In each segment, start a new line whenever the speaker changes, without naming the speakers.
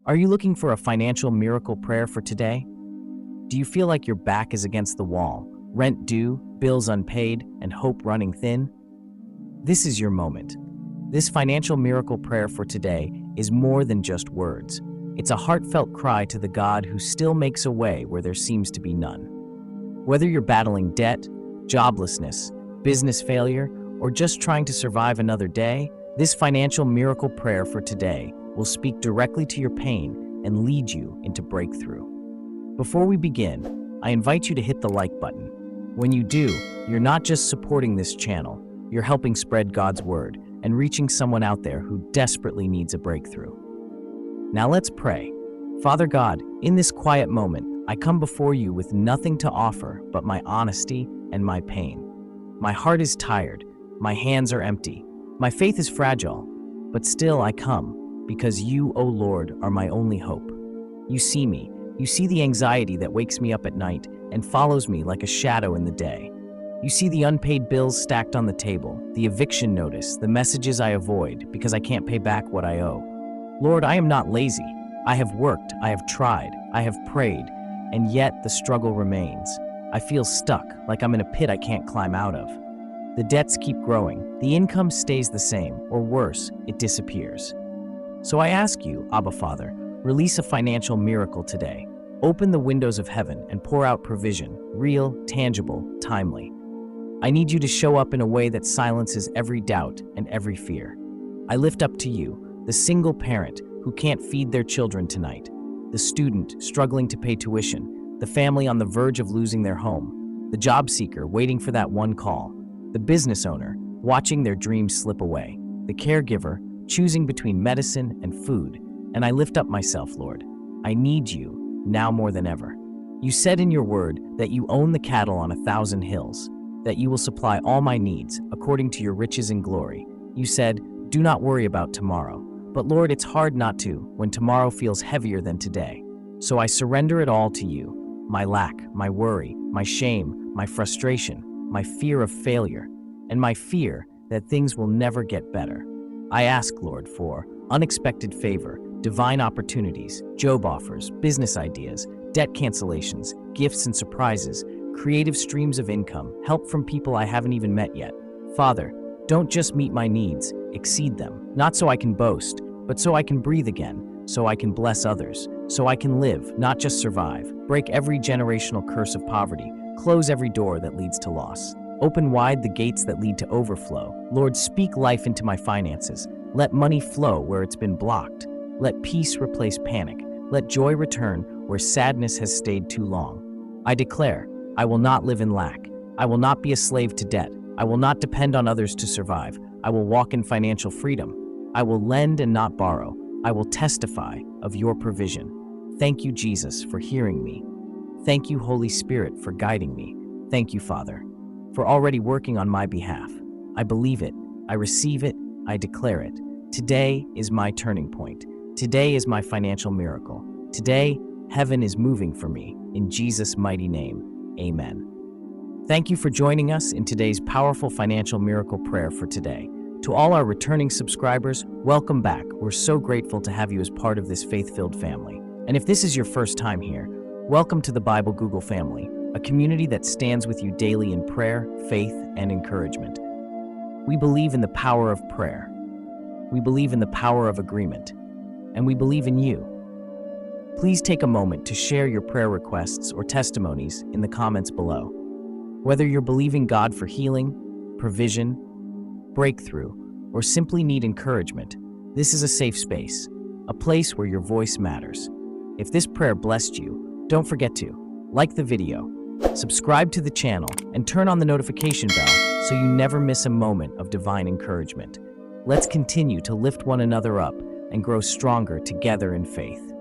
Are you looking for a financial miracle prayer for today? Do you feel like your back is against the wall, rent due, bills unpaid, and hope running thin? This is your moment. This financial miracle prayer for today is more than just words. It's a heartfelt cry to the God who still makes a way where there seems to be none. Whether you're battling debt, joblessness, business failure, or just trying to survive another day, this financial miracle prayer for today will speak directly to your pain and lead you into breakthrough. Before we begin, I invite you to hit the like button. When you do, you're not just supporting this channel, you're helping spread God's word and reaching someone out there who desperately needs a breakthrough. Now let's pray. Father God, in this quiet moment, I come before you with nothing to offer but my honesty and my pain. My heart is tired, my hands are empty, my faith is fragile, but still I come because you, O Lord, are my only hope. You see me, you see the anxiety that wakes me up at night and follows me like a shadow in the day. You see the unpaid bills stacked on the table, the eviction notice, the messages I avoid because I can't pay back what I owe. Lord, I am not lazy. I have worked, I have tried, I have prayed, and yet the struggle remains. I feel stuck, like I'm in a pit I can't climb out of. The debts keep growing, the income stays the same, or worse, it disappears. So I ask you, Abba Father, release a financial miracle today. Open the windows of heaven and pour out provision, real, tangible, timely. I need you to show up in a way that silences every doubt and every fear. I lift up to you the single parent who can't feed their children tonight, the student struggling to pay tuition, the family on the verge of losing their home, the job seeker waiting for that one call, the business owner watching their dreams slip away, the caregiver choosing between medicine and food. And I lift up myself, Lord. I need you now more than ever. You said in your word that you own the cattle on 1,000 hills, that you will supply all my needs according to your riches and glory. You said, do not worry about tomorrow. But Lord, it's hard not to when tomorrow feels heavier than today. So I surrender it all to you. My lack, my worry, my shame, my frustration, my fear of failure, and my fear that things will never get better. I ask, Lord, for unexpected favor, divine opportunities, job offers, business ideas, debt cancellations, gifts and surprises, creative streams of income, help from people I haven't even met yet. Father, don't just meet my needs, exceed them, not so I can boast, but so I can breathe again, so I can bless others, so I can live, not just survive. Break every generational curse of poverty, close every door that leads to loss. Open wide the gates that lead to overflow. Lord, speak life into my finances. Let money flow where it's been blocked. Let peace replace panic. Let joy return where sadness has stayed too long. I declare, I will not live in lack. I will not be a slave to debt. I will not depend on others to survive. I will walk in financial freedom. I will lend and not borrow. I will testify of your provision. Thank you, Jesus, for hearing me. Thank you, Holy Spirit, for guiding me. Thank you, Father, for already working on my behalf. I believe it. I receive it. I declare it. Today is my turning point. Today is my financial miracle. Today, heaven is moving for me. In Jesus' mighty name, amen. Thank you for joining us in today's powerful financial miracle prayer for today. To all our returning subscribers, welcome back. We're so grateful to have you as part of this faith-filled family. And if this is your first time here, welcome to the Bible Google family, a community that stands with you daily in prayer, faith, and encouragement. We believe in the power of prayer. We believe in the power of agreement. And we believe in you. Please take a moment to share your prayer requests or testimonies in the comments below. Whether you're believing God for healing, provision, breakthrough, or simply need encouragement, this is a safe space, a place where your voice matters. If this prayer blessed you, don't forget to like the video, subscribe to the channel, and turn on the notification bell so you never miss a moment of divine encouragement. Let's continue to lift one another up and grow stronger together in faith.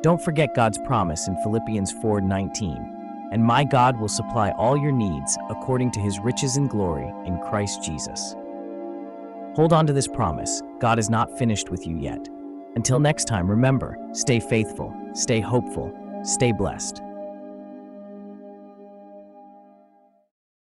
Don't forget God's promise in Philippians 4:19. And my God will supply all your needs according to his riches and glory in Christ Jesus. Hold on to this promise. God is not finished with you yet. Until next time, remember, stay faithful, stay hopeful, stay blessed.